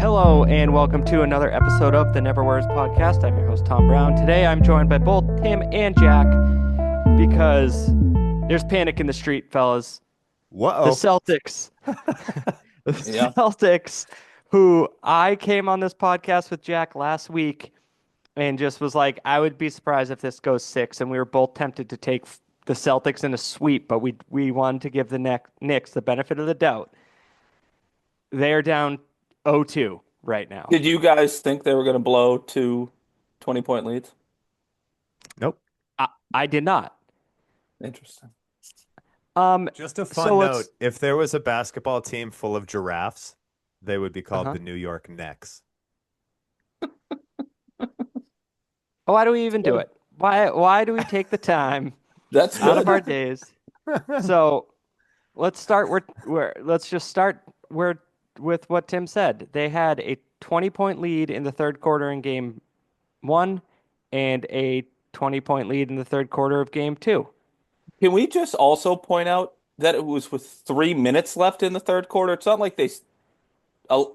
Hello and welcome to another episode of the Never Wears podcast. I'm your host, Tom Brown. Today I'm joined by both Tim and Jack because there's panic in the street, fellas. The Whoa. Celtics. The Yeah. Celtics, who I came on this podcast with Jack last week and just was like, I would be surprised if this goes six. And we were both tempted to take the Celtics in a sweep, but we wanted to give the Knicks the benefit of the doubt. They're down 0-2 right now. Did you guys think they were going to blow two 20-point leads? Nope. I did not. Interesting. Just a fun So note. If there was a basketball team full of giraffes, they would be called Uh-huh. the New York Knicks. Why do we even do it? Why do we take the time That's out of good. our days? So let's start let's just start with what Tim said. They had a 20-point lead in the third quarter in game one and a 20-point lead in the third quarter of game two. Can we just also point out that it was with 3 minutes left in the third quarter? It's not like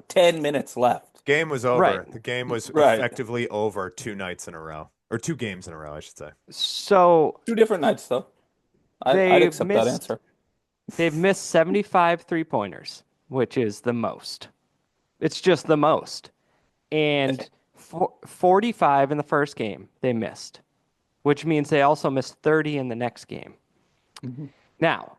10 minutes left. Game was over. Right. The game was Right. effectively over 2 nights in a row. Or 2 games in a row, I should say. So Two different nights, though. They I'd accept that missed- answer. they've missed 75 three-pointers, which is the most. It's just the most. And 45 in the first game they missed, which means they also missed 30 in the next game. Mhm. Now,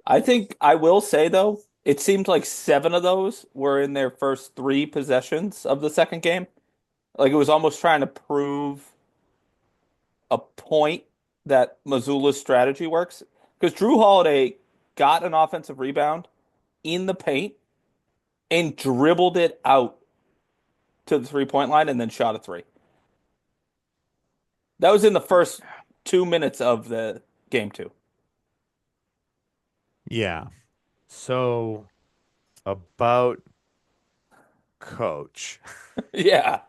I think I will say, though, it seemed like 7 of those were in their first 3 possessions of the second game. Like it was almost trying to prove a point that Missoula's strategy works. Because Drew Holiday got an offensive rebound in the paint and dribbled it out to the 3-point line and then shot a 3. That was in the first 2 minutes of the game 2. Yeah. So, about coach. Yeah.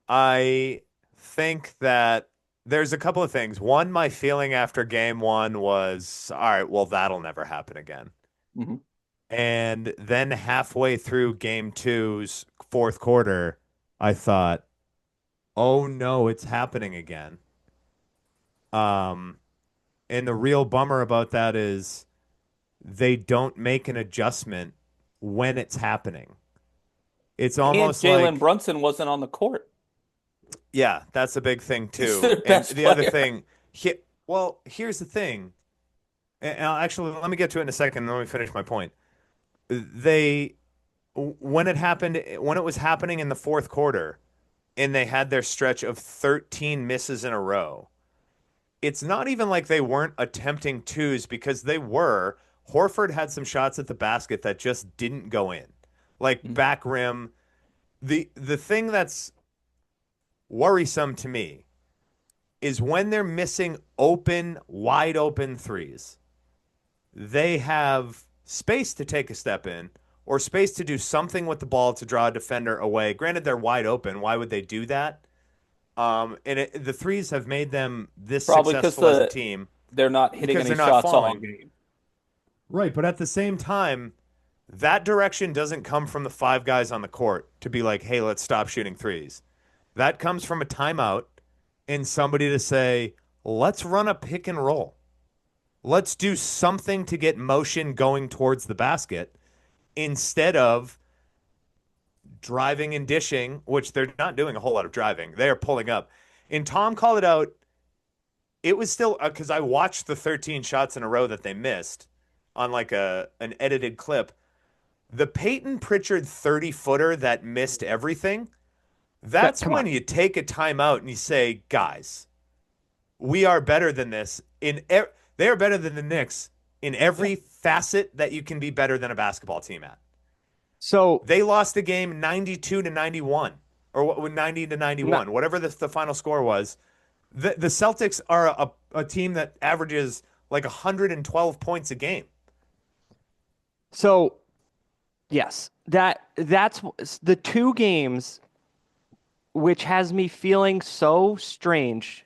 I think that there's a couple of things. One, my feeling after game one was, all right, well, that'll never happen again. Mhm. And then halfway through game two's fourth quarter, I thought, oh no, it's happening again. And the real bummer about that is they don't make an adjustment when it's happening. It's And almost Jalen like, Brunson wasn't on the court. yeah, that's a big thing He's too. their And best the other player. thing, here's the thing. And actually, let me get to it in a second. Let me finish my point. They, when it was happening in the fourth quarter, and they had their stretch of 13 misses in a row. It's not even like they weren't attempting twos because they were. Horford had some shots at the basket that just didn't go in, like back rim. The thing that's worrisome to me is when they're missing wide open threes. They have space to take a step in or space to do something with the ball to draw a defender away. Granted, they're wide open. Why would they do that? The threes have made them this Probably because successful as a team. they're not hitting Because any they're not shots all falling. game. Right, but at the same time, that direction doesn't come from the 5 guys on the court to be like, hey, let's stop shooting threes. That comes from a timeout and somebody to say, let's run a pick and roll. Let's do something to get motion going towards the basket instead of driving and dishing, which they're not doing a whole lot of driving. They are pulling up. And Tom called it out. It was still because I watched the 13 shots in a row that they missed on like an edited clip. The Peyton Pritchard 30-footer that missed everything, that's Come when on. you take a timeout and you say, guys, we are better than this. They are better than the Knicks in every facet that you can be better than a basketball team at. so They lost the game 92-91 or 90-91, whatever the final score was. The Celtics are a team that averages like 112 points a game. So, yes, that's the 2 games which has me feeling so strange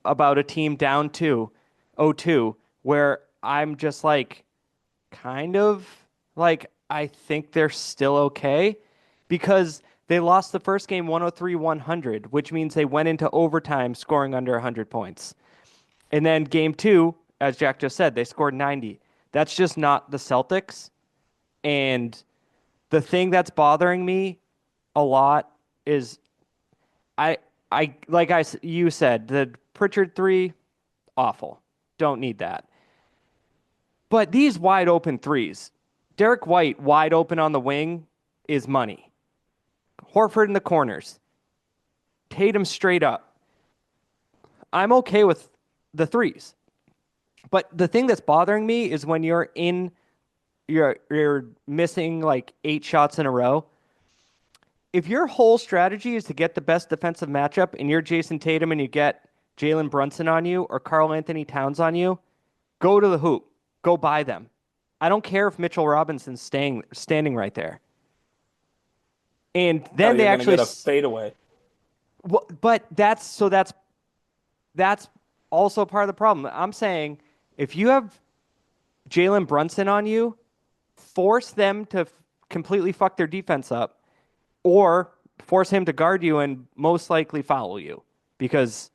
about a team down 2-0-2, where I'm just like kind of like I think they're still okay because they lost the first game 103-100, which means they went into overtime scoring under 100 points. And then game two, as Jack just said, they scored 90. That's just not the Celtics. And the thing that's bothering me a lot is I you said, the Pritchard three, awful. Don't need that. But these wide open threes, Derek White wide open on the wing is money. Horford in the corners, Tatum straight up. I'm okay with the threes. But the thing that's bothering me is when you're missing like 8 shots in a row. If your whole strategy is to get the best defensive matchup and you're Jason Tatum and you get Jalen Brunson on you or Karl Anthony Towns on you, go to the hoop. Go buy them. I don't care if Mitchell Robinson's standing right there. And then they actually get a fadeaway. Well, but that's also part of the problem. I'm saying if you have Jalen Brunson on you, force them to completely fuck their defense up, or force him to guard you and most likely foul you, because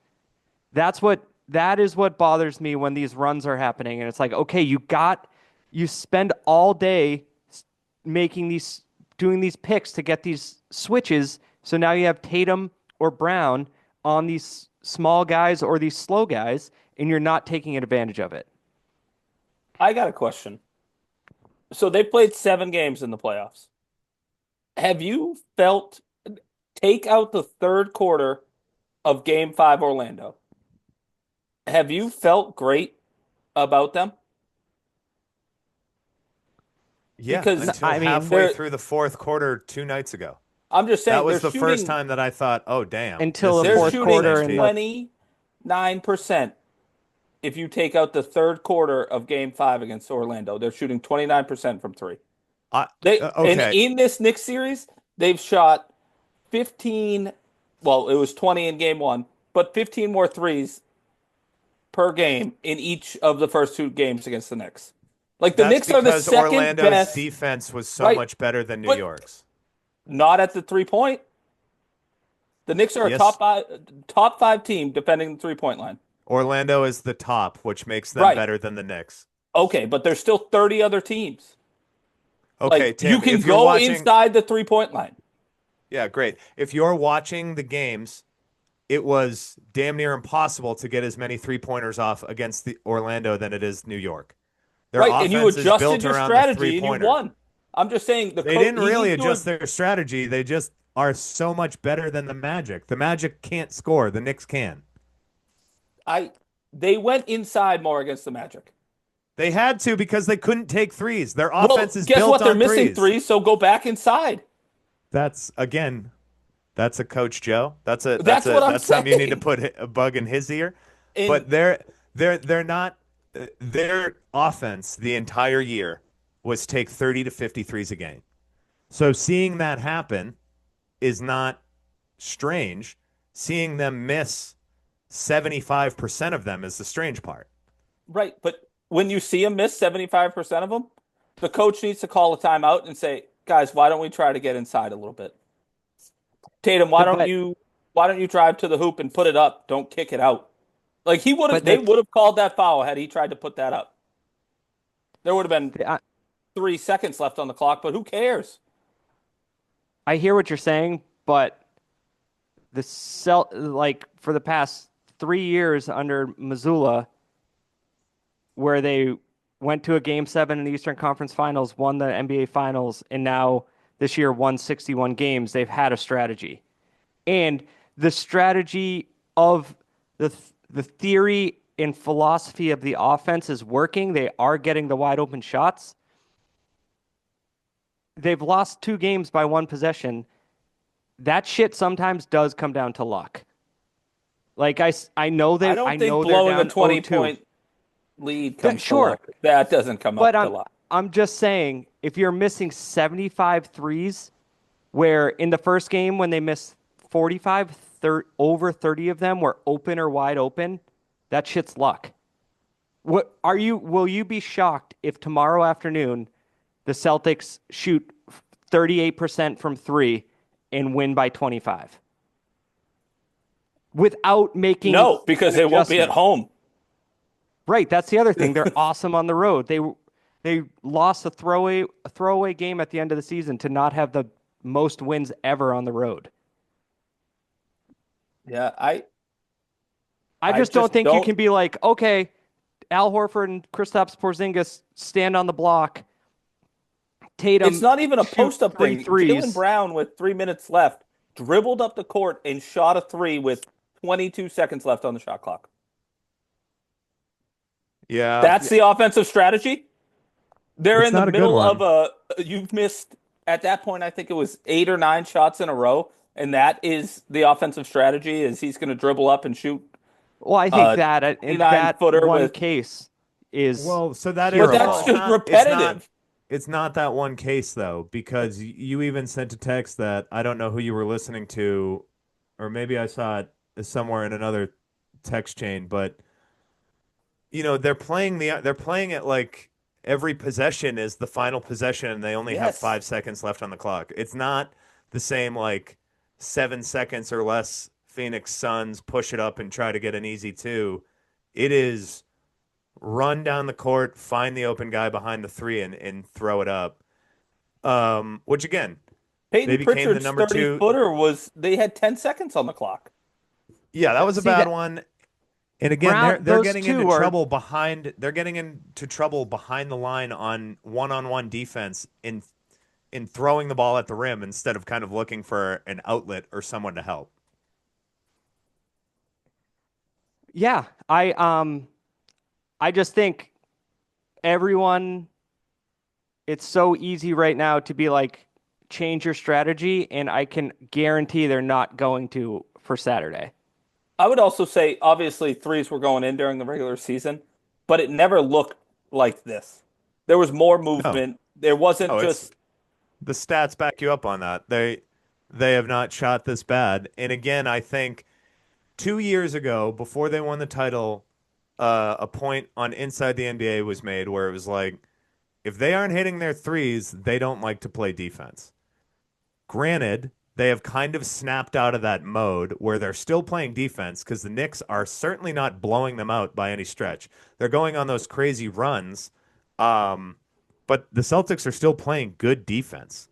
that is what bothers me when these runs are happening. And it's like, okay, you spend all day doing these picks to get these switches. So now you have Tatum or Brown on these small guys or these slow guys, and you're not taking advantage of it. I got a question. So they played 7 games in the playoffs. Have you felt, take out the third quarter of Game 5 Orlando, have you felt great about them? Yeah, Because until halfway through the fourth quarter 2 nights ago. I'm just saying that was the first time that I thought, oh, damn. Until the they're fourth shooting quarter. 29% if you take out the third quarter of Game 5 against Orlando. They're shooting 29% from three. Okay. And in this Knicks series, they've shot 15, well, it was 20 in Game 1, but 15 more threes per game in each of the first 2 games against the Knicks. Like the Knicks are the second Orlando's best defense was so much better than New York's. Not at the 3-point. The Knicks are a top five team defending the 3-point line. Orlando is the top, which makes them better than the Knicks. Okay, but there's still 30 other teams. Okay, like, Tim, you can go inside the 3-point line. Yeah, great. If you're watching the games, it was damn near impossible to get as many 3-pointers off against the Orlando than it is New York. Their offense and you adjusted your strategy and you won. I'm just saying they didn't really adjust their strategy. They just are so much better than the Magic. The Magic can't score. The Knicks can. They went inside more against the Magic. They had to because they couldn't take threes. Their offense is guess built what? They're on missing threes, so go back inside. That's a Coach Joe. That's what I'm saying. something you need to put a bug in his ear. But they're not. Their offense the entire year was take 30 to 50 threes a game. So seeing that happen is not strange. Seeing them miss 75% of them is the strange part. Right, but when you see them miss 75% of them, the coach needs to call a timeout and say, guys, why don't we try to get inside a little bit? Tatum, why don't you drive to the hoop and put it up? Don't kick it out. Like they would have called that foul had he tried to put that up. There would have been 3 seconds left on the clock, but who cares? I hear what you're saying, but for the past 3 years under Missoula, where they went to a Game 7 in the Eastern Conference Finals, won the NBA Finals, and now this year won 61 games, they've had a strategy. And the strategy of the theory and philosophy of the offense is working. They are getting the wide open shots. They've lost 2 games by 1 possession. That shit sometimes does come down to luck. Like I know that I don't think blowing a 20-point lead comes to luck. That doesn't come up to luck. I'm just saying, if you're missing 75 threes, where in the first game when they missed 45, over 30 of them were open or wide open, that shit's luck. Will you be shocked if tomorrow afternoon the Celtics shoot 38% from three and win by 25 without making No, because an they won't be at adjustment. home. Right, that's the other thing. They're awesome on the road. They lost a throwaway game at the end of the season to not have the most wins ever on the road. Yeah, I I I just don't just think you don't. can be like, okay, Al Horford and Kristaps Porzingis stand on the block. It's Tatum not even a shoot post-up three thing. Jalen threes. Brown with 3 minutes left dribbled up the court and shot a three with 22 seconds left on the shot clock. Yeah, That's the offensive strategy. They're it's in the not a good middle of one. a. You've missed at that point. I think it was 8 or 9 shots in a row, and that is the offensive strategy. Is he's going to dribble up and shoot Well, I think a that in 29 that footer one with. case is Well, so that But is, hero well, that's it's ball. just not, it's not, repetitive. it's not that one case though, because you even sent a text that I don't know who you were listening to, or maybe I saw it somewhere in another text chain, but they're playing it like every possession is the final possession and they only have Yes. 5 seconds left on the clock. It's not the same like 7 seconds or less Phoenix Suns push it up and try to get an easy two. It is run down the court, find the open guy behind the three and throw it up. Which again, they Peyton became the Pritchard's number 30 two. footer was they had 10 seconds on the clock. Yeah, that was a See bad that one. And again, Brown, they're those getting into two are trouble behind. They're getting into trouble behind the line on one-on-one defense in throwing the ball at the rim instead of kind of looking for an outlet or someone to help. yeah. I just think everyone it's so easy right now to be like change your strategy, and I can guarantee they're not going to for Saturday. I would also say, obviously, threes were going in during the regular season, but it never looked like this. There was more No, movement. There wasn't no, it's just, the stats back you up on that. They have not shot this bad. And again, I think 2 years ago, before they won the title, a point on Inside the NBA was made where it was like, if they aren't hitting their threes, they don't like to play defense. Granted, they have kind of snapped out of that mode where they're still playing defense because the Knicks are certainly not blowing them out by any stretch. They're going on those crazy runs, um, but the Celtics are still playing good defense.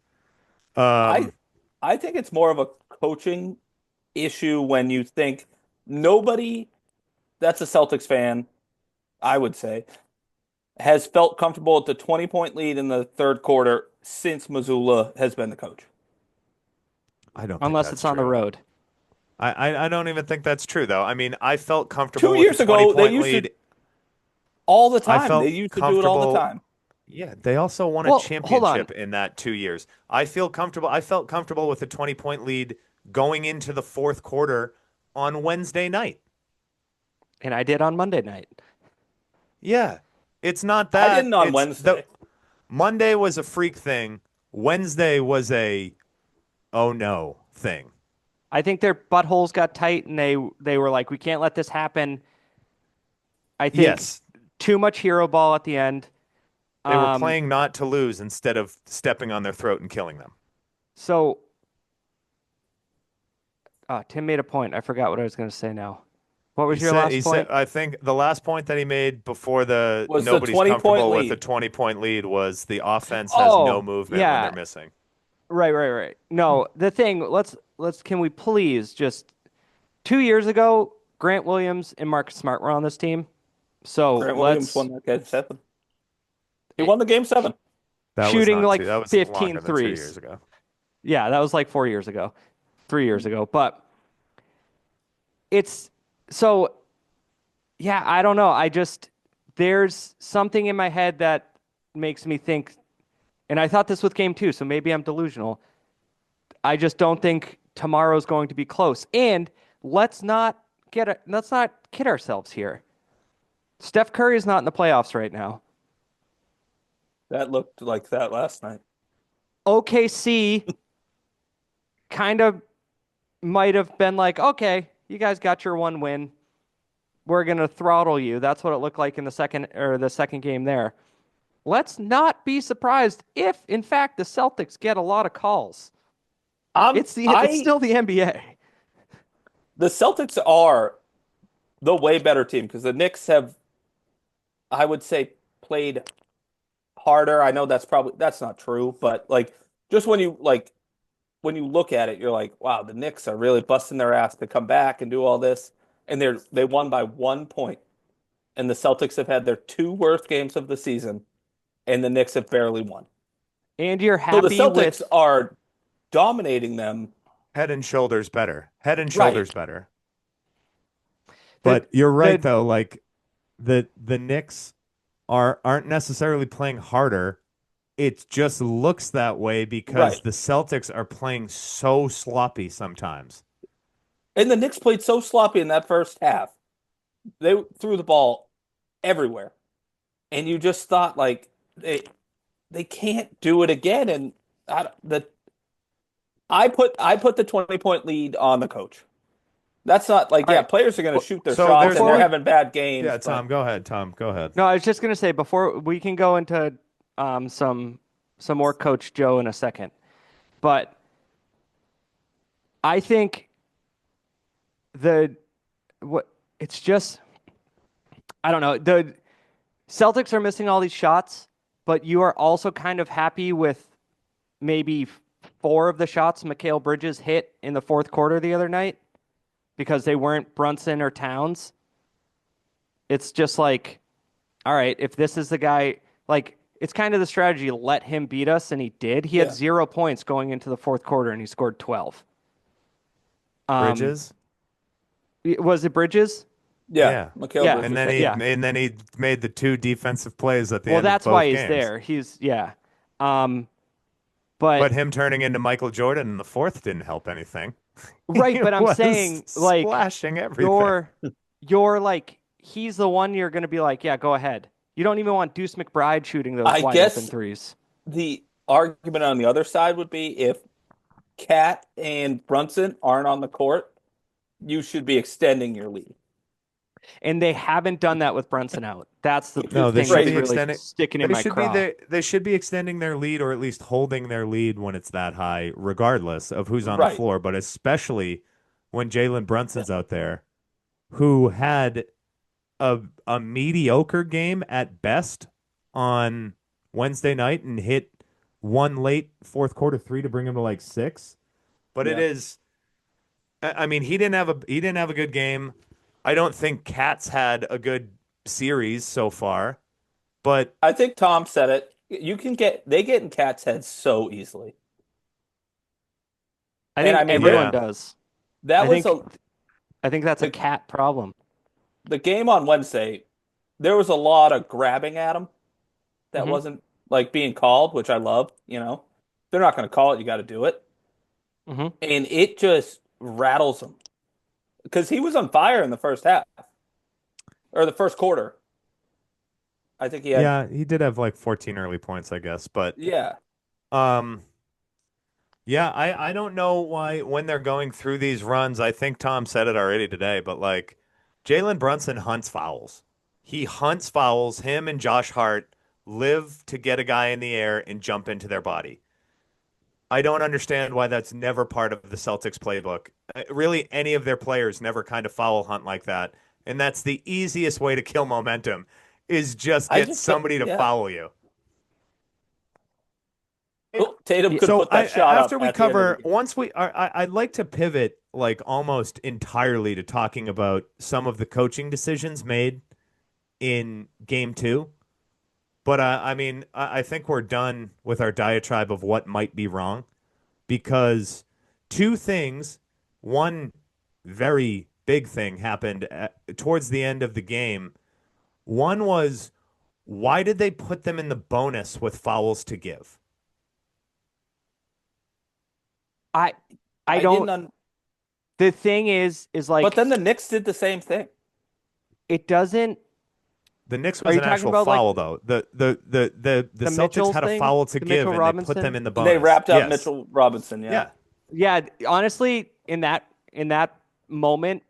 I Um, I think it's more of a coaching issue when you think nobody that's a Celtics fan, I would say, has felt comfortable at the 20-point lead in the third quarter since Mazzulla has been the coach. I don't think Unless that's it's on the true. road. I don't even think that's true, though. I mean, I felt Two comfortable with the years 20 ago, they point used to lead. all the I time. They felt used to do it all the comfortable. time. Yeah, they also won a Well, hold on. championship in that 2 years. I feel comfortable. I felt comfortable with a 20-point lead going into the fourth quarter on Wednesday night. And I did on Monday night. Yeah, it's not I that. didn't on It's the Wednesday. Monday was a freak thing. Wednesday was a oh no thing. I think their buttholes got tight and they were like, we can't let this happen. I think Yes, too much hero ball at the end. they were Um, playing not to lose instead of stepping on their throat and killing them. so Tim made a point. I forgot what I was going to say now. What was your He last said, point? I think the last point that he made before the Was the nobody's 20-point comfortable with a lead. 20-point lead was the offense has no Oh, movement when they're yeah. missing. Right. No, the thing, can we please just 2 years ago, Grant Williams and Marcus Smart were on this team. So Grant Williams let's won that game seven. He won the game seven. That was shooting not like two. That was 15 longer than 2 years threes. ago. Yeah, that was like 4 years ago, 3 years ago. But it's so, yeah, I don't know. There's something in my head that makes me think, and I thought this with game two, so maybe I'm delusional. I just don't think tomorrow's going to be close. And let's not kid ourselves here. Steph Curry is not in the playoffs right now. That looked like that last night. OKC kind of might have been like, okay, you guys got your one win. We're gonna throttle you. That's what it looked like in the second game there. let's not be surprised if, in fact, the Celtics get a lot of calls. Um, It's I still the NBA. the Celtics are the way better team because the Knicks have, I would say, played harder. I know that's not true, but like just when you look at it, you're like, wow, the Knicks are really busting their ass to come back and do all this, and they won by 1 point, and the Celtics have had their two worst games of the season, and the Knicks have barely won. And you're So the happy Celtics with are dominating them. Head and shoulders better. Head and Right, shoulders better. the But you're right the though, like the Knicks aren't necessarily playing harder. It just looks that way because right. the Celtics are playing so sloppy sometimes. And the Knicks played so sloppy in that first half. They threw the ball everywhere. And you just thought like they can't do it again. And I put the 20-point lead on the coach. That's not like, All yeah, right. players are going to shoot their So shots there's and before they're we having bad games, yeah, but Tom, go ahead. Tom, go ahead. no, I was just gonna say before we can go into some more Coach Joe in a second, but I think the what it's just I don't know. The Celtics are missing all these shots, but you are also kind of happy with maybe four of the shots Mikal Bridges hit in the fourth quarter the other night because they weren't Brunson or Towns. It's just like, all right, if this is the guy, like, it's kind of the strategy, let him beat us, and he did. He had yeah. 0 points going into the fourth quarter, and he scored 12. Um, Bridges? was it Bridges? Yeah, Yeah. Mikal Yeah, And Bridges then had he yeah. and then he made the two defensive plays at the Well, end of that's why both he's games. there. He's yeah. Um, But but him turning into Michael Jordan in the fourth didn't help anything. right, He but I'm was saying like splashing everything. you're you're like he's the one you're gonna be like, yeah, go ahead. You don't even want Deuce McBride shooting those I wide open guess threes. the argument on the other side would be if Cat and Brunson aren't on the court, you should be extending your lead, And they haven't done that with Brunson out. That's the which No, is they thing should that's be crazy. really extending. sticking in They my should be craw. they should be extending their lead or at least holding their lead when it's that high, regardless of who's on the Right. floor. But especially when Jalen Brunson's out there, who had a mediocre game at best on Wednesday night and hit one late fourth quarter three to bring him to like six. But it Yeah. is. I mean, he didn't have a good game. I don't think Cat's had a good series so far. But I think Tom said it. They get in Cat's heads so easily. I And think I mean everyone yeah, does. that I was think I think that's a the cat problem. the game on Wednesday, there was a lot of grabbing at him that Hmm. wasn't like being called, which I love, They're not going to call it, you got to do it. Hmm. And it just rattles him because he was on fire in the first half or the first quarter. I think he had, yeah, he did have like 14 early points, I guess. But yeah. um, yeah, I don't know why when they're going through these runs. I think Tom said it already today, but like Jalen Brunson hunts fouls. He hunts fouls. Him and Josh Hart live to get a guy in the air and jump into their body. I don't understand why that's never part of the Celtics playbook. Really, any of their players never kind of foul hunt like that. And that's the easiest way to kill momentum is just I get just don't, somebody to yeah. foul you. Oh, Tatum could have So put that shot after up we at the end of the cover, game. once we, I'd like to pivot like almost entirely to talking about some of the coaching decisions made in game two. But I mean, I think we're done with our diatribe of what might be wrong because two things, one very big thing happened towards the end of the game. One was why did they put them in the bonus with fouls to give? I I I don't. didn't, un The thing is but like then the Knicks did the same thing. it doesn't. The Knicks Are was you an talking actual about like foul though. The the Celtics Mitchell's had a thing, foul to the give Mitchell and they put them Robinson? in the And they bonus. wrapped up Yes. Mitchell Robinson, yeah. Yeah. Yeah, honestly, in that moment,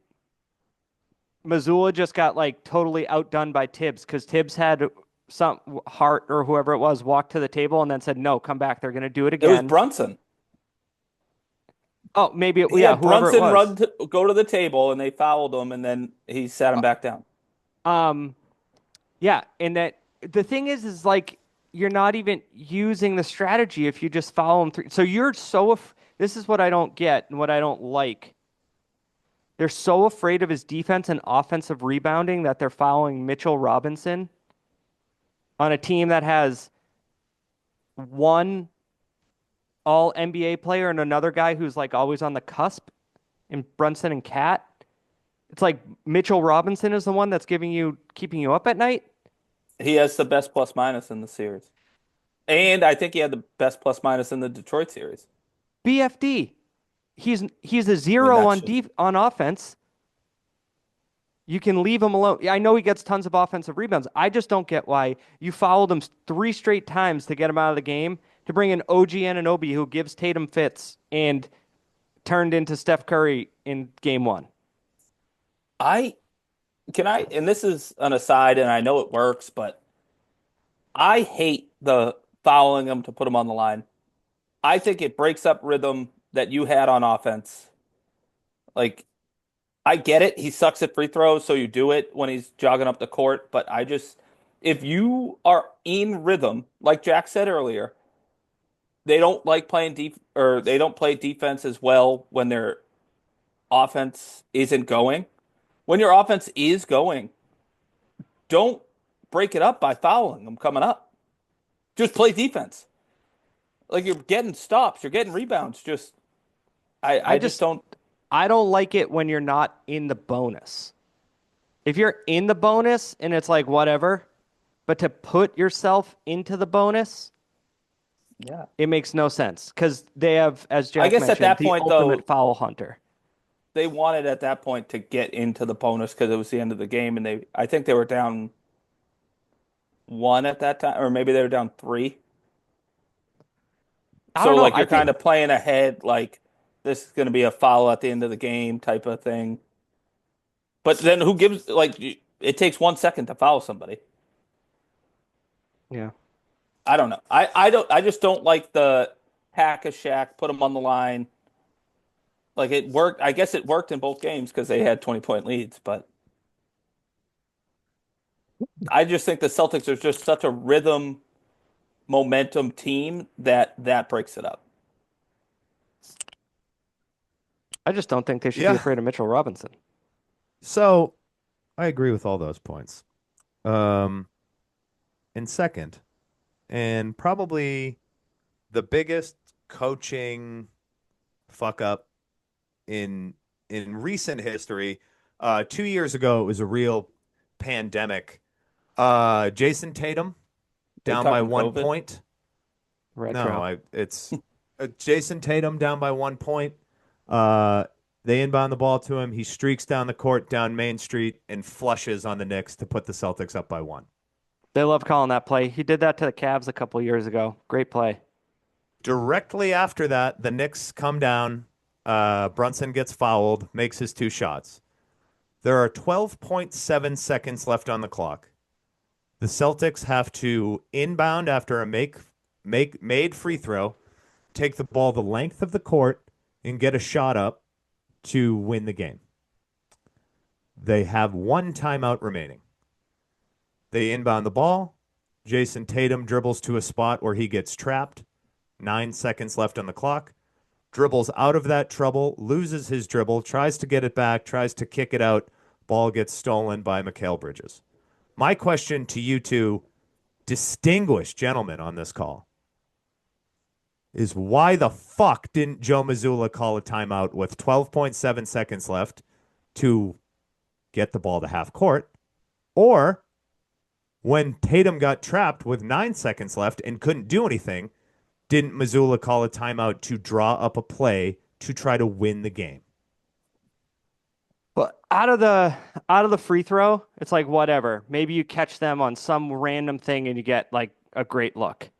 Missoula just got like totally outdone by Tibbs because Tibbs had some Hart or whoever it was walked to the table and then said, "No, come back. They're going to do it It was again." Brunson. Oh, maybe He yeah, had whoever it Brunson was. go to the table and they fouled him and then he sat him back down. Um, yeah, and that the thing is like you're not even using the strategy if you just follow him through. So you're so this is what I don't get and what I don't like. They're so afraid of his defense and offensive rebounding that they're following Mitchell Robinson on a team that has one all NBA player and another guy who's like always on the cusp in Brunson and Cat. It's like Mitchell Robinson is the one that's keeping you up at night. He has the best plus minus in the series. And I think he had the best plus minus in the Detroit series. BFD. He's a I mean, zero that on should on offense. You can leave him alone. I know he gets tons of offensive rebounds. I just don't get why you fouled him 3 straight times to get him out of the game to bring in OG Anunoby who gives Tatum fits and turned into Steph Curry in game 1. I and this is an aside, and I know it works, but I hate the fouling him to put him on the line. I think it breaks up rhythm that you had on offense. Like, I get it. He sucks at free throws, so you do it when he's jogging up the court. But if you are in rhythm, like Jack said earlier, they don't like playing or they don't play defense as well when their offense isn't going. When your offense is going, don't break it up by fouling them coming up. Just play defense. Like you're getting stops, you're getting rebounds. I I just just don't. I don't like it when you're not in the bonus. If you're in the bonus and it's like whatever, but to put yourself into the bonus, Yeah. it makes no sense because they have, as I Jack guess at mentioned, that the point ultimate though, foul hunter. they wanted at that point to get into the bonus because it was the end of the game, and I think they were down one at that time, or maybe they were down three. I don't So know. like I you're think kind of playing ahead, like this is going to be a foul at the end of the game type of thing. But then who gives like it takes 1 second to foul somebody. yeah. I don't know. I just don't like the hack a Shaq, put him on the line. Like it worked. I guess it worked in both games because they had 20-point leads, but I just think the Celtics are just such a rhythm momentum team that breaks it up. I just don't think they should be Yeah. afraid of Mitchell Robinson. So I agree with all those points. Um, and second, and probably the biggest coaching fuck up in recent history. 2 years ago, it was a real pandemic. Jason Tatum Are you down by talking one COVID? point. No, Retro. it's Jason Tatum down by 1 point. Uh, they inbound the ball to him. He streaks down the court, down Main Street, and flushes on the Knicks to put the Celtics up by 1. They love calling that play. He did that to the Cavs a couple years ago. Great play. Directly after that, the Knicks come down. Brunson gets fouled, makes his 2 shots. There are 12.7 seconds left on the clock. The Celtics have to inbound after a made free throw, take the ball the length of the court, and get a shot up to win the game. They have 1 timeout remaining. They inbound the ball. Jason Tatum dribbles to a spot where he gets trapped. 9 seconds left on the clock. Dribbles out of that trouble, loses his dribble, tries to get it back, tries to kick it out. Ball gets stolen by Mikal Bridges. My question to you two distinguished gentlemen on this call is why the fuck didn't Joe Mazzulla call a timeout with 12.7 seconds left to get the ball to half court? Or when Tatum got trapped with 9 seconds left and couldn't do anything, didn't Mazzulla call a timeout to draw up a play to try to win the game? But out of the free throw, it's like whatever. Maybe you catch them on some random thing and you get like a great look.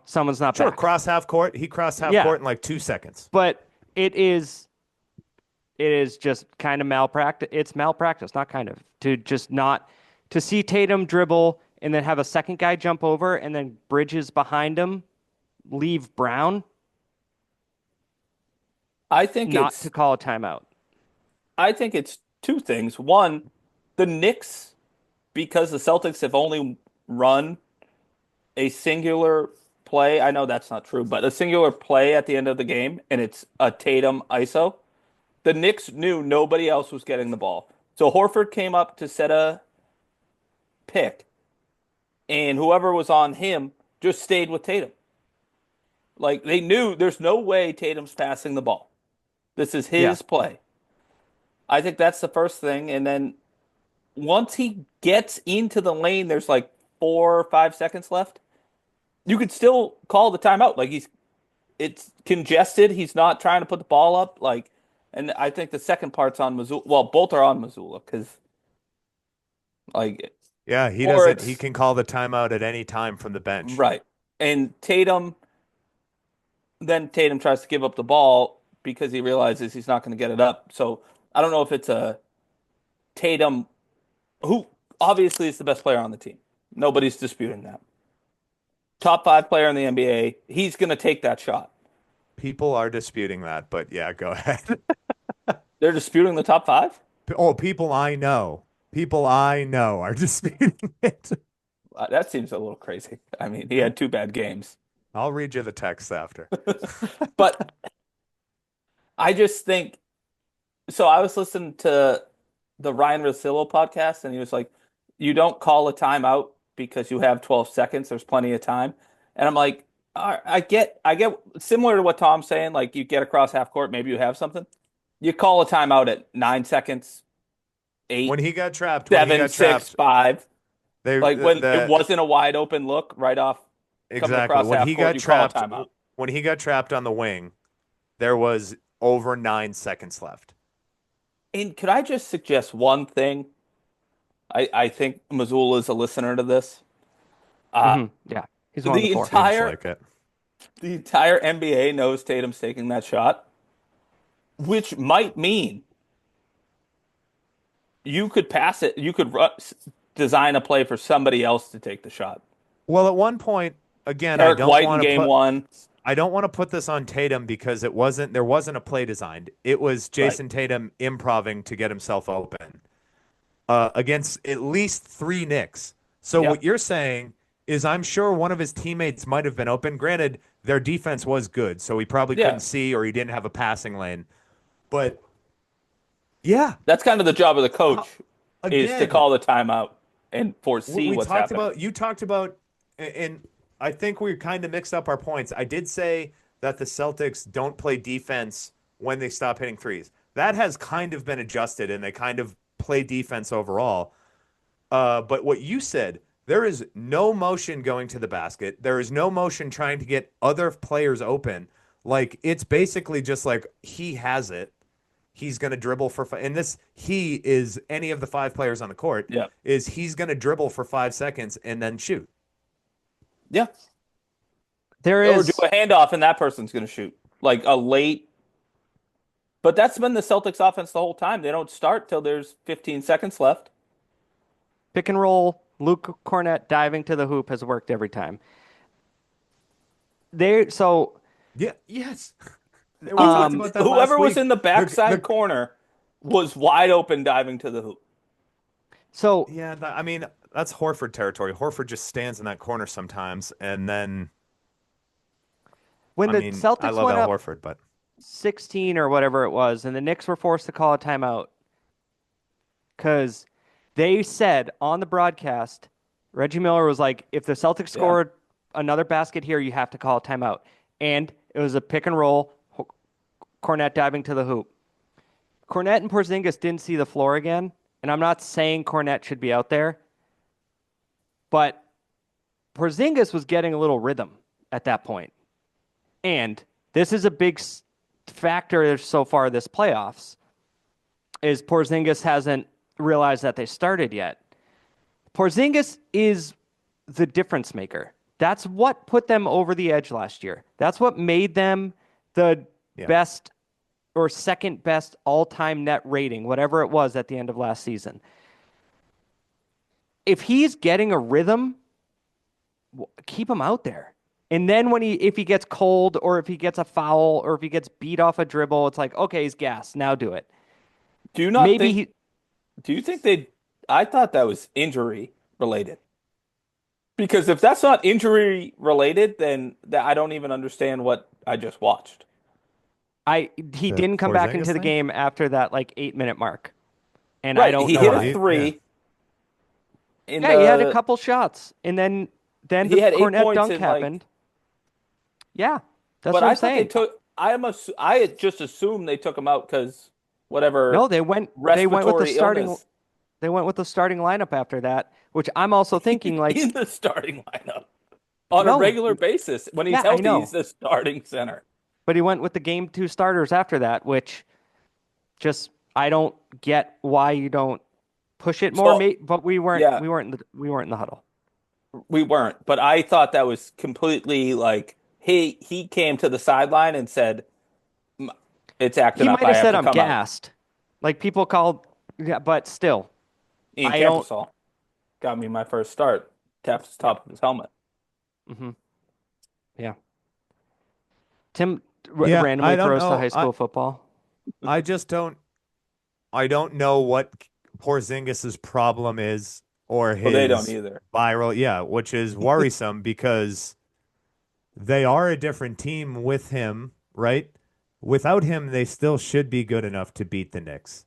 Someone's not Sure, back. cross half court. He crossed half Yeah. court in like 2 seconds. But it is just kind of malpractice. It's malpractice, not kind of, to just not to see Tatum dribble and then have a second guy jump over and then Bridges behind him, leave Brown, I think not to it's call a timeout. I think it's two things. One, the Knicks, because the Celtics have only run a singular play. I know that's not true, but a singular play at the end of the game, and it's a Tatum ISO. The Knicks knew nobody else was getting the ball. So Horford came up to set a pick, and whoever was on him just stayed with Tatum. Like they knew there's no way Tatum's passing the ball. This is Yeah. his play. I think that's the first thing. And then once he gets into the lane, there's like 4 or 5 seconds left. You could still call the timeout. Like it's congested. He's not trying to put the ball up. Like, and I think the second part's on Missoula. Well, both are on Missoula because like, Yeah, he or doesn't. He it's can call the timeout at any time from the bench. right. And Tatum tries to give up the ball because he realizes he's not going to get it up. So I don't know if it's a Tatum who obviously is the best player on the team. Nobody's disputing that. Top 5 player in the NBA. He's going to take that shot. People are disputing that, but yeah, go ahead. They're disputing the top 5? Oh, people I know are disputing it. That seems a little crazy. I mean, he had 2 bad games. I'll read you the text after. But I just think so. I was listening to the Ryan Russillo podcast, and he was like, "You don't call a timeout because you have 12 seconds. There's plenty of time." And I'm like, I get similar to what Tom's saying. Like, you get across half court, maybe you have something. You call a timeout at 9 seconds, When eight, he got trapped, 7, 6, 5. they Like when it the wasn't a wide open look right off coming exactly across half court, you call a timeout. when he got trapped on the wing, there was over 9 seconds left. And could I just suggest one thing? I think Missoula is a listener to this. Uh, Yeah. He's one of the the four. Seems entire like it. the entire NBA knows Tatum's taking that shot, which might mean you could pass it. You could design a play for somebody else to take the shot. Well, at one point, again, Derek White in game 1. I don't want to put this on Tatum because there wasn't a play designed. It was Right. Jason Tatum improving to get himself open against at least 3 Knicks. So Yeah. what you're saying is I'm sure one of his teammates might have been open. Granted, their defense was good, so he probably Yeah. couldn't see or he didn't have a passing lane. But yeah, That's kind of the job of the coach is to again, call the timeout and foresee we what's talked happening. about you talked about and I think we kind of mixed up our points. I did say that the Celtics don't play defense when they stop hitting threes. That has kind of been adjusted and they kind of play defense overall. But what you said, there is no motion going to the basket. There is no motion trying to get other players open. Like it's basically just like he has it. He's going to dribble for and this he is any of the 5 players on the court. Yeah. Is he's going to dribble for 5 seconds and then shoot. Yeah. There Or is do a handoff and that person's going to shoot. Like a late. But that's been the Celtics offense the whole time. They don't start till there's 15 seconds left. pick and roll. Luke Cornett diving to the hoop has worked every time. So Yeah. Yes. We Um, talked about that Whoever last was week. in the backside The- corner was wide open diving to the hoop. so yeah. I mean, that's Horford territory. Horford just stands in that corner sometimes, and then when I the mean, I Celtics love went Al up Horford, but 16 or whatever it was, and the Knicks were forced to call a timeout because they said on the broadcast, Reggie Miller was like, if the Celtics scored another basket here, you have to call a timeout. And it was a pick and roll, Cornette diving to the hoop. Cornette and Porzingis didn't see the floor again, and I'm not saying Cornette should be out there, but Porzingis was getting a little rhythm at that point. And this is a big factor so far this playoffs is Porzingis hasn't realized that they started yet. Porzingis is the difference maker. That's what put them over the edge last year. That's what made them the best or second best all-time net rating, whatever it was at the end of last season. if he's getting a rhythm, keep him out there. And then if he gets cold or if he gets a foul or if he gets beat off a dribble, it's like, okay, he's gassed. Now do it. Do you not Maybe think? he Do you think they? I thought that was injury related. Because if that's not injury related, then I don't even understand what I just watched. he The didn't come back Porzingis into the thing? game after that like 8 minute mark. And I Right, don't he know hit No, a why. yeah. three in Yeah, he had a the. couple shots. And then He the had eight Cornet points dunk in like. happened. Yeah. That's But what I'm I thought they saying. took. I had just assumed they took him out because No, whatever they went with the respiratory starting illness they went with the starting lineup after that, which I'm also thinking like, in the starting lineup on a no, regular basis. When he's yeah, I healthy, he's know. the starting center. But he went with the game two starters after that, which just I don't get why you don't push it more, So mate. But yeah, we weren't in the huddle. we weren't. But I thought that was completely like he came to the sideline and said, "It's acting He up. might I have have said to I'm come out." gassed. Like people called, yeah, but still, Ian I don't. Campbell got me my first start. Taps the Yep. top of his helmet. Hmm. Yeah. Tim Yeah, randomly I don't throws to know. high school football. I just don't I don't know what Porzingis's problem is or Well, they don't his either. viral, yeah, which is worrisome because they are a different team with him, right? Without him, they still should be good enough to beat the Knicks.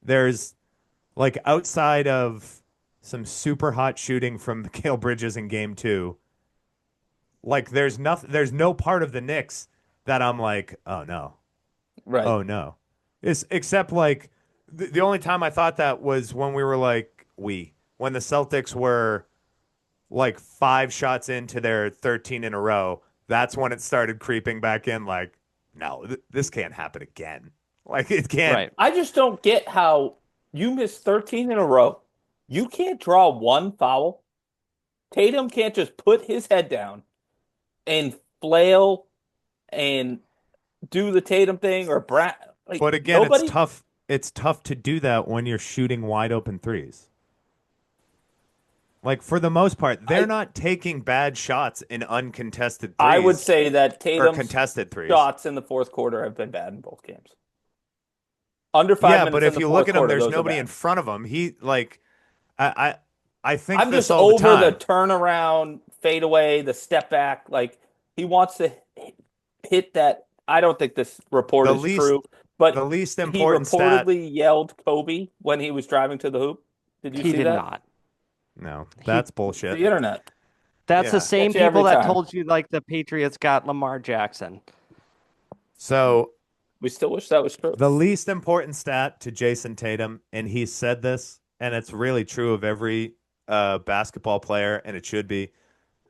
There's like outside of some super hot shooting from Mikal Bridges in game two, like there's no part of the Knicks that I'm like, oh no. Right. Oh no. It's except like the only time I thought that was when we were like when the Celtics were like 5 shots into their 13 in a row. That's when it started creeping back in like no, this can't happen again. Like it can't. Right. I just don't get how you miss 13 in a row. You can't draw one foul. Tatum can't just put his head down and flail and do the Tatum thing or Brad. Like But again, it's nobody. tough. It's tough to do that when you're shooting wide open threes. Like for the most part, they're I not taking bad shots in uncontested I would threes say that or Tatum's contested threes. shots in the fourth quarter have been bad in both games. Under five Yeah, but minutes in if the you look fourth at him, quarter, there's those are nobody in bad. front of him. He like I I think I'm this just all the over the time. turnaround, fade away, the step back. Like he wants to hit that. I don't think this report The is least true, the but least he important stat. reportedly yelled Kobe when he was driving to the hoop. Did you He see did that? not. No, He that's bullshit. The internet. That's the Yeah. same Get you people every that time. told you like the Patriots got Lamar Jackson. So We still wish that was true. the least important stat to Jason Tatum, and he said this, and it's really true of every basketball player, and it should be.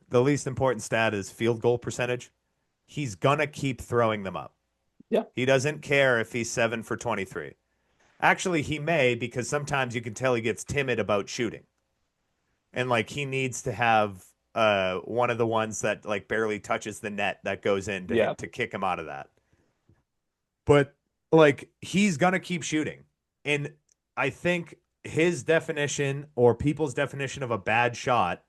The least important stat is field goal percentage. He's gonna keep throwing them up. Yeah. He doesn't care if he's 7 for 23. Actually, he may because sometimes you can tell he gets timid about shooting. And like he needs to have one of the ones that like barely touches the net that goes in Yeah. to kick him out of that. But like he's gonna keep shooting. And I think his definition or people's definition of a bad shot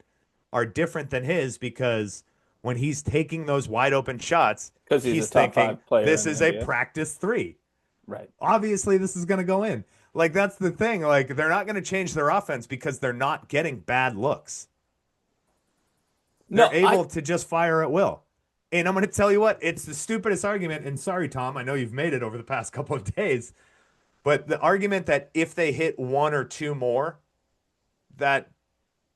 are different than his because when he's taking those wide open shots, Because he's a he's top thinking five player this in the is a NBA. practice three. Right. Obviously, this is going to go in. Like that's the thing. Like they're not going to change their offense because they're not getting bad looks. They're No, able to just fire at will. And I'm going to tell you what, it's the stupidest argument. And sorry, Tom, I know you've made it over the past couple of days, but the argument that if they hit one or two more,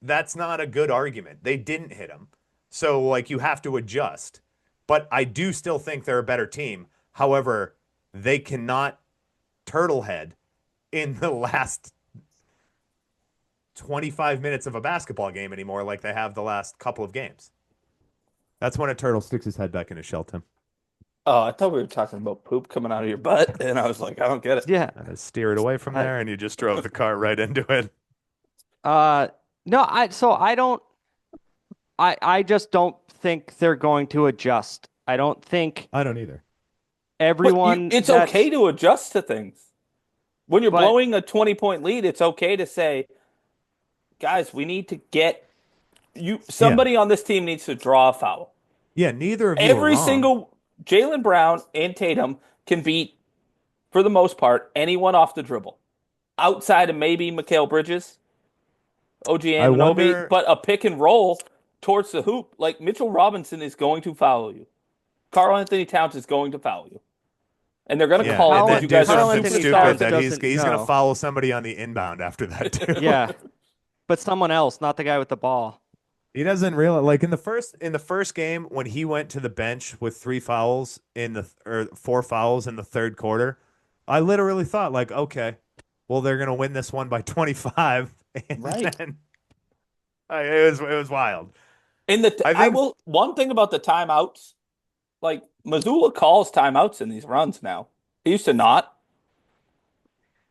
that's not a good argument. They didn't hit them. So like you have to adjust. But I do still think they're a better team. However, they cannot turtlehead in the last 25 minutes of a basketball game anymore like they have the last couple of games. That's when a turtle sticks his head back in his shell, Tim. oh, I thought we were talking about poop coming out of your butt, and I was like, I don't get it. Yeah. And I steer it away from I, there, and you just drove the car right into it. no, I just don't think they're going to adjust. I don't think I don't either. everyone It's that's okay to adjust to things. When you're but blowing a 20-point lead, it's okay to say, guys, we need to get you. Somebody on this team needs to draw a foul. Yeah, neither of you are Every wrong. single Jaylen Brown and Tatum can beat, for the most part, anyone off the dribble, outside of maybe Mikal Bridges, OG I Anunoby, wonder. but a pick and roll towards the hoop, like Mitchell Robinson is going to foul you. Karl Anthony Towns is going to foul you. And they're going to Yeah, call it and because then you do guys are Karl something Anthony stupid Towns superstars. that he's doesn't he's gonna know. follow somebody on the inbound after that too. Yeah, but someone else, not the guy with the ball. He doesn't realize, like in the first game when he went to the bench with 3 fouls in the or 4 fouls in the third quarter. I literally thought like, okay, well they're gonna win this one by 25, and Right. then it was wild. I I think will one thing about the timeouts, like Missoula calls timeouts in these runs now. He used to not.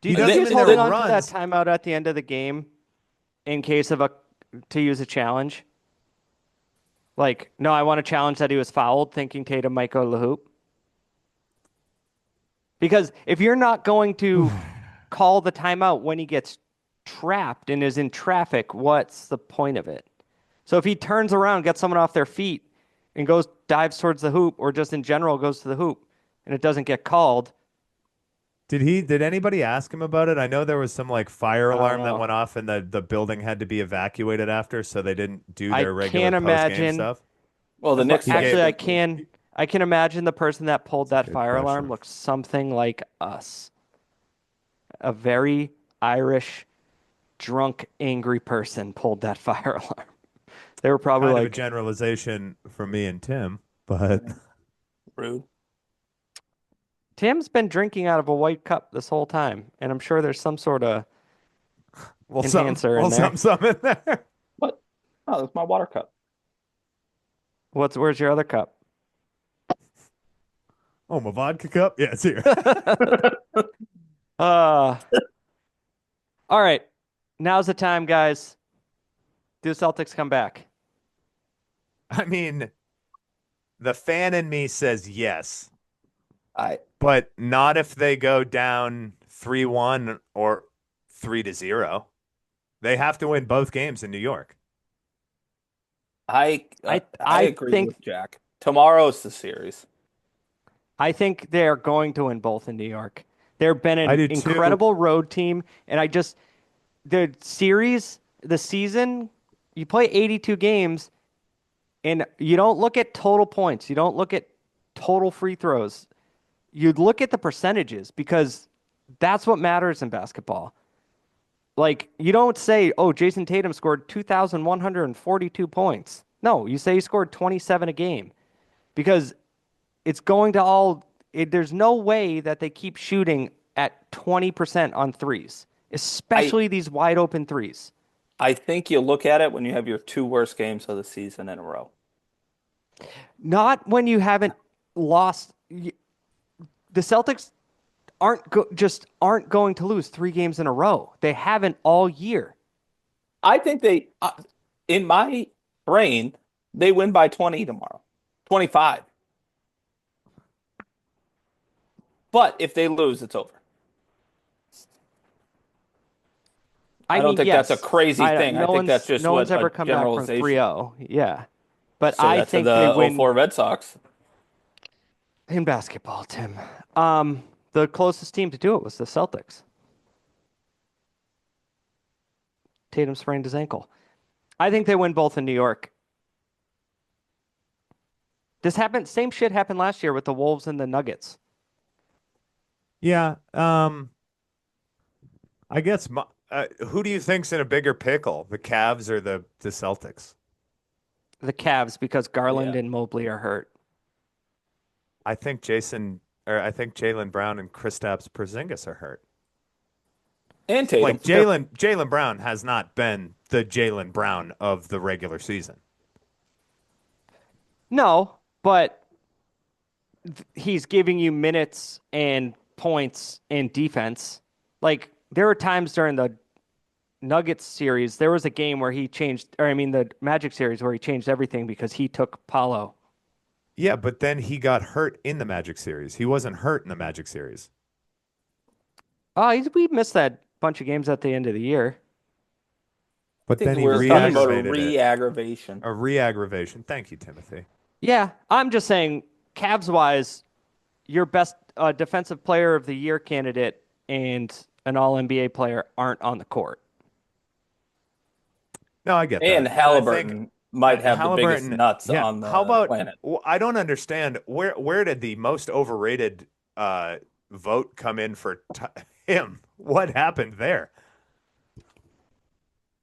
Do he you And think does he they, them was in their holding they, on to that runs. timeout at the end of the game in case of to use a challenge? Like, no, I want to challenge that he was fouled, thinking Tatum might go to the hoop. Because if you're not going to call the timeout when he gets trapped and is in traffic, what's the point of it? So if he turns around, gets someone off their feet, and dives towards the hoop, or just in general goes to the hoop, and it doesn't get called, Did anybody ask him about it? I know there was some like fire I don't alarm that know. went off and the building had to be evacuated after, so they didn't do I their regular can't post game imagine. stuff. well, the Knicks He fans gave Actually, did too. I can imagine the person that pulled that Good fire alarm question. looks something like us. A very Irish, drunk, angry person pulled that fire alarm. They were probably Kind of a like, generalization from me and Tim, but Rude. Tim's been drinking out of a white cup this whole time, and I'm sure there's some sort of well, enhancer in there. something in there. What? Oh, that's my water cup. Where's your other cup? Oh, my vodka cup? Yeah, it's here. Uh, all right. Now's the time, guys. Do the Celtics come back? I mean, the fan in me says yes, I but not if they go down 3-1 or 3-0. They have to win both games in New York. I agree think with Jack. Tomorrow's the series. I think they're going to win both in New York. They've been I an do too. incredible road team, and the series, the season, you play 82 games, and you don't look at total points. You don't look at total free throws. You look at the percentages because that's what matters in basketball. Like, you don't say, oh, Jason Tatum scored 2,142 points. No, you say he scored 27 a game because it's going to there's no way that they keep shooting at 20% on threes, I especially these wide open threes. I think you look at it when you have your two worst games of the season in a row. Not when you haven't lost. The Celtics aren't going to lose 3 games in a row. They haven't all year. I think in my brain, they win by 20 tomorrow, 25. But if they lose, it's over. I don't mean, think that's a yes, crazy thing. I think that's just no one's what ever a come back from generalization. 3-0. Yeah. But Say I that to think they the win 04 Red Sox. in basketball, Tim. The closest team to do it was the Celtics. Tatum sprained his ankle. I think they win both in New York. Same shit happened last year with the Wolves and the Nuggets. Yeah. I guess who do you think's in a bigger pickle, the Cavs or the Celtics? The Cavs, because Garland Yeah. and Mobley are hurt. I think Jaylen Brown and Kristaps Porzingis are hurt. And Tatum. Like Jaylen Brown has not been the Jaylen Brown of the regular season. No, but he's giving you minutes and points and defense. Like, there were times during the Nuggets series, there was a game where the Magic series where he changed everything because he took Paulo. Yeah, but then he got hurt in the Magic series. He wasn't hurt in the Magic series. We missed that bunch of games at the end of the year. I But think then he we're talking about a re-aggravated it. re-aggravation. A re-aggravation. Thank you, Timothy. Yeah, I'm just saying, Cavs wise, your best defensive player of the year candidate and an All NBA player aren't on the court. No, I get And that. And I think Halliburton might have the biggest Halliburton, nuts yeah. on How the about planet. I don't understand where did the most overrated vote come in for him? What happened there?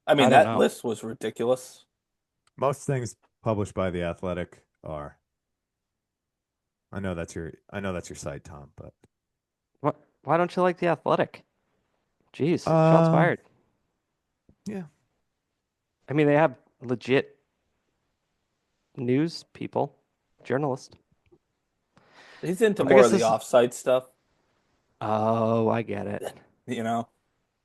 I I mean, don't that know. list was ridiculous. Most things published by The Athletic are. I know that's your site, Tom, but What? Why don't you like the Athletic? Jeez, shots uh fired. yeah. I mean, they have legit news people, journalists. He's into I more guess of the this. offsite stuff, Oh, I get it. you know?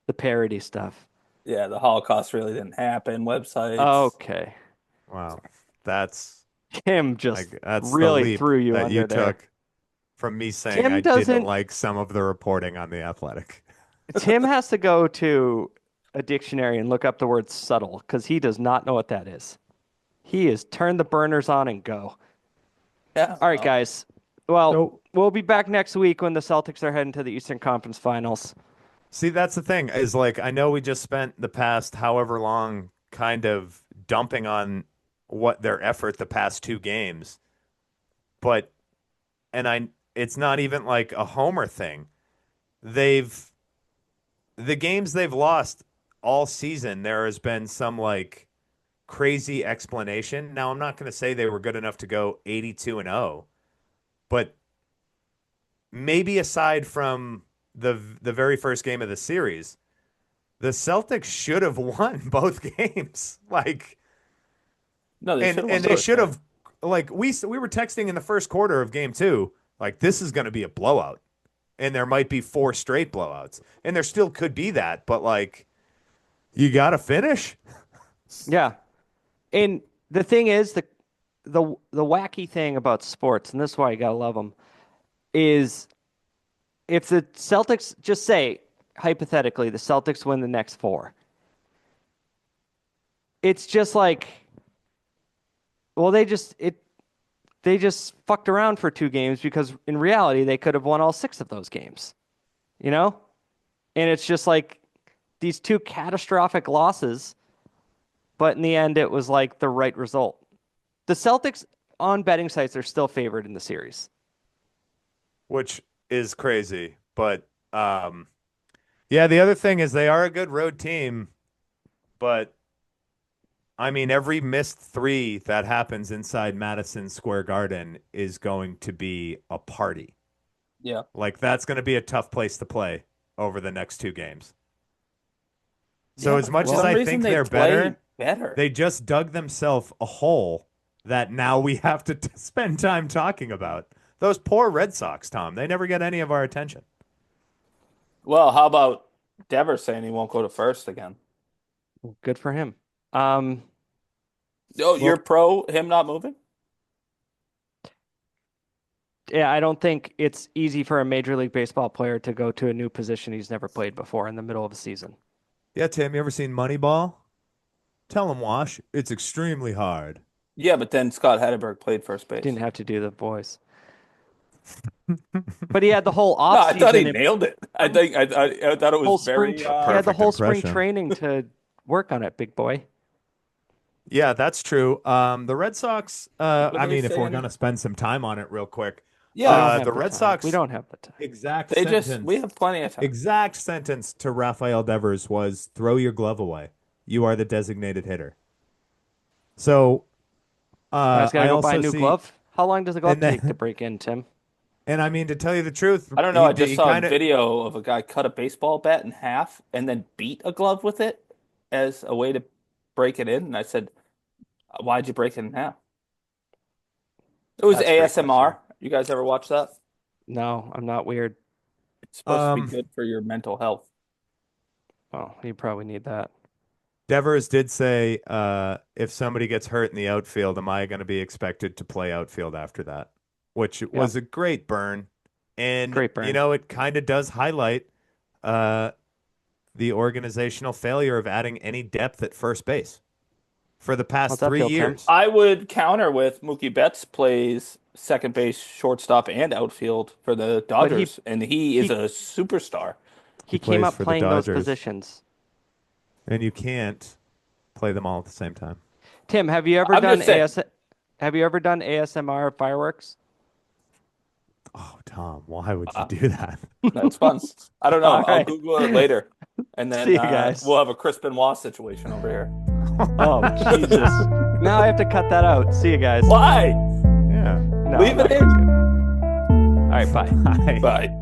The parody stuff. Yeah, the Holocaust really didn't happen, websites. Okay. Wow. That's Tim just that's the really leap threw you that you under there. took from me saying I Tim didn't doesn't. like some of the reporting on The Athletic. Tim has to go to a dictionary and look up the word subtle because he does not know what that is. He is turn the burners on and go. Yeah, All right, well, guys. Well, So we'll be back next week when the Celtics are heading to the Eastern Conference Finals. see, that's the thing is like I know we just spent the past however long kind of dumping on what their effort the past two games, but and I it's not even like a homer thing. They've the games they've lost all season, there has been some like crazy explanation. Now, I'm not going to say they were good enough to go 82 and 0, but maybe aside from the very first game of the series, the Celtics should have won both games. Like no, they should have won and they both should games. have like we were texting in the first quarter of game 2, like this is going to be a blowout and there might be four straight blowouts. And there still could be that, but like you got to finish. Yeah. And the thing is, the wacky thing about sports, and this is why you gotta love them, is if the Celtics just say hypothetically the Celtics win the next four, it's just like, well, they just fucked around for two games because in reality they could have won all six of those games, you know? And it's just like these two catastrophic losses, but in the end it was like the right result. The Celtics on betting sites are still favored in the series. Which is crazy. But yeah, the other thing is they are a good road team, but I mean every missed three that happens inside Madison Square Garden is going to be a party. Yeah. Like that's going to be a tough place to play over the next two games. So Yeah, as but for much as some I reason think they they're play better, better. they just dug themselves a hole that now we have to spend time talking about. Those poor Red Sox, Tom. They never get any of our attention. Well, how about Devers saying he won't go to first again? Good for him. Um, Oh, you're Well, pro him not moving? yeah, I don't think it's easy for a Major League Baseball player to go to a new position he's never played before in the middle of a season. yeah, Tim, you ever seen Moneyball? Tell him, Wash, it's extremely hard. Yeah, but then Scott Hatteberg played first Didn't base. have to do the voice. But he had the whole No, off I thought he season and nailed it. I thought it was whole spring very he had the Perfect whole spring impression. training to work on it, big boy. Yeah, that's true. The Red Sox, what I are they mean, if we're saying? gonna spend some time on it real quick, We Yeah, don't have the the Red time. We Sox don't have the time. exact we sentence, have plenty of time. exact sentence to Rafael Devers was throw your glove away. You are the designated hitter. So, Guys got to I go buy a also new see, glove. How long does a glove and take to then, break in, Tim? and I mean, to tell you the truth, I don't know. I just he saw a kind of, video of a guy cut a baseball bat in half and then beat a glove with it as a way to break it in. And I said, "Why'd you break it in half?" It was that's a great question. ASMR. You guys ever watch that? No, I'm not weird. It's supposed to be Um, good for your mental health. Oh, you probably need that. Devers did say, if somebody gets hurt in the outfield, am I going to be expected to play outfield after that? Which Yeah, was a great burn. And, great you burn. know, it kind of does highlight uh, the organizational failure of adding any depth at first base for the past How's that 3 feel, Tim? years. I would counter with Mookie Betts plays second base, shortstop, and outfield for the Dodgers, and he is a superstar. He came plays up for the playing those Dodgers. positions. And you can't play them all at the same time. Tim, have you ever I'm done just saying- Have you ever done ASMR fireworks? Oh, Tom, why would you do that? That's fun. I don't know. All I'll right. Google it later, and then See you guys. we'll have a Chris Benoit situation over here. Oh, Jesus. Now I have to cut that out. See you guys. Why? Yeah. No, Leave I'm it not in. gonna. All right, bye. Hi. Bye.